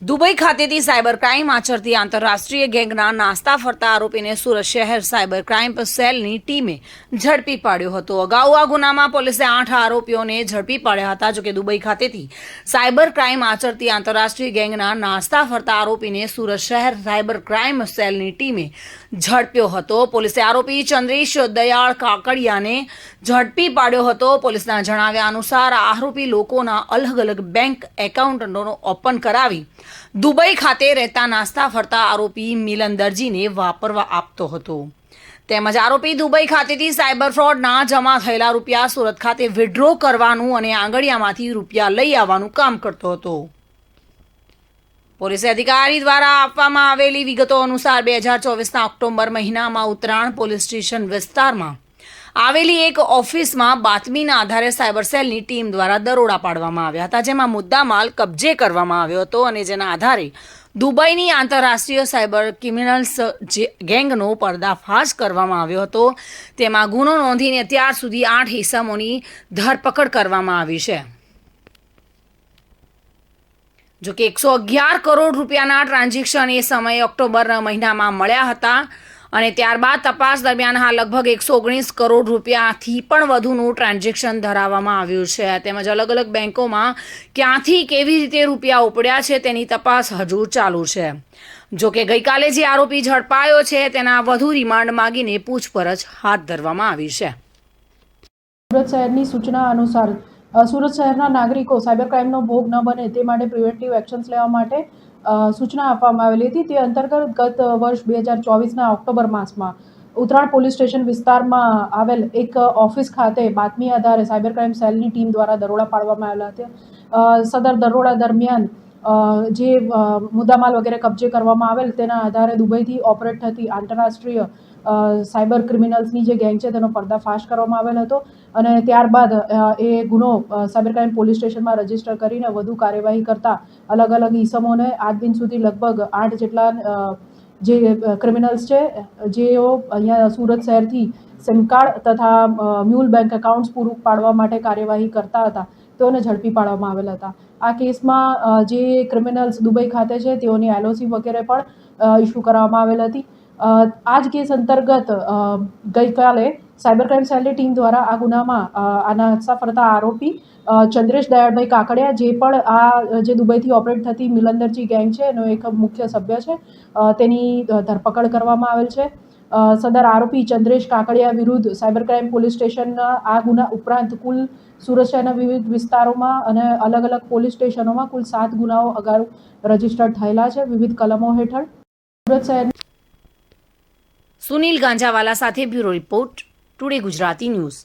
Dubai ખાતેથી cyber crime આચરતી આંતરરાષ્ટ્રીય ગેંગના નાસ્તા ફરતા આરોપીને સુરત શહેર સાયબર ક્રાઇમ સેલની ટીમે ઝડપી પાડ્યો હતો। અગાઉ આ ગુનામાં પોલીસે 8 આરોપીઓને ઝડપી પાડ્યા હતા। જોકે દુબઈ ખાતેથી સાયબર ક્રાઇમ આચરતી આંતરરાષ્ટ્રીય ગેંગના નાસ્તા ફરતા આરોપીને સુરત શહેર સાયબર ક્રાઇમ સેલની ટીમે ઝડપ્યો હતો। પોલીસે આરોપી ચંદ્રેશ દયાળ કાકડિયાને ઝડપી પાડ્યો હતો। પોલીસના જણાવ્યા અનુસાર આરોપી લોકોના અલગ અલગ બેંક એકાઉન્ટનો ઓપન કરાવી દુબઈ ખાતે રહેતા નાસ્તા ફરતા આરોપી મિલન દરજીને વાપરવા આપતો હતો। તેમજ આરોપી દુબઈ ખાતેથી સાયબર ફ્રોડના જમા થયેલા રૂપિયા સુરત ખાતે વિડ્રો કરવાનું અને આંગળીયામાંથી રૂપિયા લઈ આવવાનું કામ કરતો હતો। પોલીસ અધિકારી દ્વારા આપવામાં આવેલી વિગતો અનુસાર 2024ના ઓક્ટોબર મહિનામાં ઉત્તરાણ પોલીસ સ્ટેશન વિસ્તારમાં આવેલી એક ઓફિસમાં બાતમીના આધારે સાયબર સેલની ટીમ દ્વારા દરોડા પાડવામાં આવ્યા હતા, જેમાં મુદ્દામાલ કબજે કરવામાં આવ્યો હતો અને જેના આધારે દુબઈની આંતરરાષ્ટ્રીય સાયબર ક્રિમિનલ્સ ગેંગનો પર્દાફાશ કરવામાં આવ્યો હતો। તેમાં ગુનો નોંધીને અત્યાર સુધી 8 ઇસમોની ધરપકડ કરવામાં આવી છે। જોકે 111 કરોડ રૂપિયાના ટ્રાન્ઝેક્શન એ સમયે ઓક્ટોબરના મહિનામાં મળ્યા હતા અને ત્યારબાદ તપાસ દરમિયાન હાલ લગભગ 119 કરોડ રૂપિયાથી પણ વધુનું ટ્રાન્ઝેક્શન ધરાવવામાં આવ્યું છે। તેમજ અલગ અલગ બેંકોમાં ક્યાંથી કેવી રીતે રૂપિયા ઉપડ્યા છે તેની તપાસ હજુ ચાલુ છે। જોકે ગઈકાલે જે આરોપી ઝડપાયો છે તેના વધુ રિમાન્ડ માંગીને પૂછપરછ હાથ ધરવામાં આવી છે। સુરત શહેરની સૂચના અનુસાર સુરત શહેરના નાગરિકો સાયબર ક્રાઇમનો ભોગ ન બને તે માટે પ્રિવેન્ટિવ એક્શન્સ લેવા માટે સૂચના આપવામાં આવેલી હતી। તે અંતર્ગત ગત વર્ષ 2024ના ઓક્ટોબર માસમાં ઉત્તરાણ પોલીસ સ્ટેશન વિસ્તારમાં આવેલ એક ઓફિસ ખાતે બાતમી આધારે સાયબર ક્રાઇમ સેલની ટીમ દ્વારા દરોડા પાડવામાં આવેલા હતા। સદર દરોડા દરમિયાન જે મુદ્દામાલ વગેરે કબજે કરવામાં આવેલ તેના આધારે દુબઈથી ઓપરેટ થતી આંતરરાષ્ટ્રીય સાયબર ક્રિમિનલ્સની જે ગેંગ છે તેનો પર્દાફાશ કરવામાં આવેલ હતો અને ત્યારબાદ એ ગુનો સાયબર ક્રાઇમ પોલીસ સ્ટેશનમાં રજીસ્ટર કરીને વધુ કાર્યવાહી કરતા અલગ અલગ ઇસમોને આજ દિન સુધી લગભગ 8 જેટલા જે ક્રિમિનલ્સ છે જેઓ અહીંયા સુરત શહેરથી સિમ કાર્ડ તથા મ્યુલ બેંક એકાઉન્ટ્સ પૂરું પાડવા માટે કાર્યવાહી કરતા હતા તેઓને ઝડપી પાડવામાં આવેલા હતા। આ કેસમાં જે ક્રિમિનલ્સ દુબઈ ખાતે છે તેઓની LOC વગેરે પણ ઇસ્યુ કરવામાં આવેલ હતી। આ જ કેસ અંતર્ગત ગઈકાલે સાયબર ક્રાઇમ સેલની ટીમ દ્વારા આ ગુનામાં આ નાસ્તા ફરતા આરોપી ચંદ્રેશ દયાળભાઈ કાકડિયા જે પણ આ જે દુબઈથી ઓપરેટ થતી મિલંદરજી ગેંગ છે એનો એક મુખ્ય સભ્ય છે તેની ધરપકડ કરવામાં આવેલ છે। સદર આરોપી ચંદ્રેશ કાકડિયા વિરુદ્ધ સાયબર ક્રાઇમ પોલીસ સ્ટેશનના આ ગુના ઉપરાંત કુલ સુરત શહેરના વિવિધ વિસ્તારોમાં અને અલગ અલગ પોલીસ સ્ટેશનોમાં કુલ 7 ગુનાઓ અગાઉ રજીસ્ટર્ડ થયેલા છે વિવિધ કલમો હેઠળ। સુરત શહેર સુનિલ ગાંજાવાલા સાથે bureau report, today Gujarati news.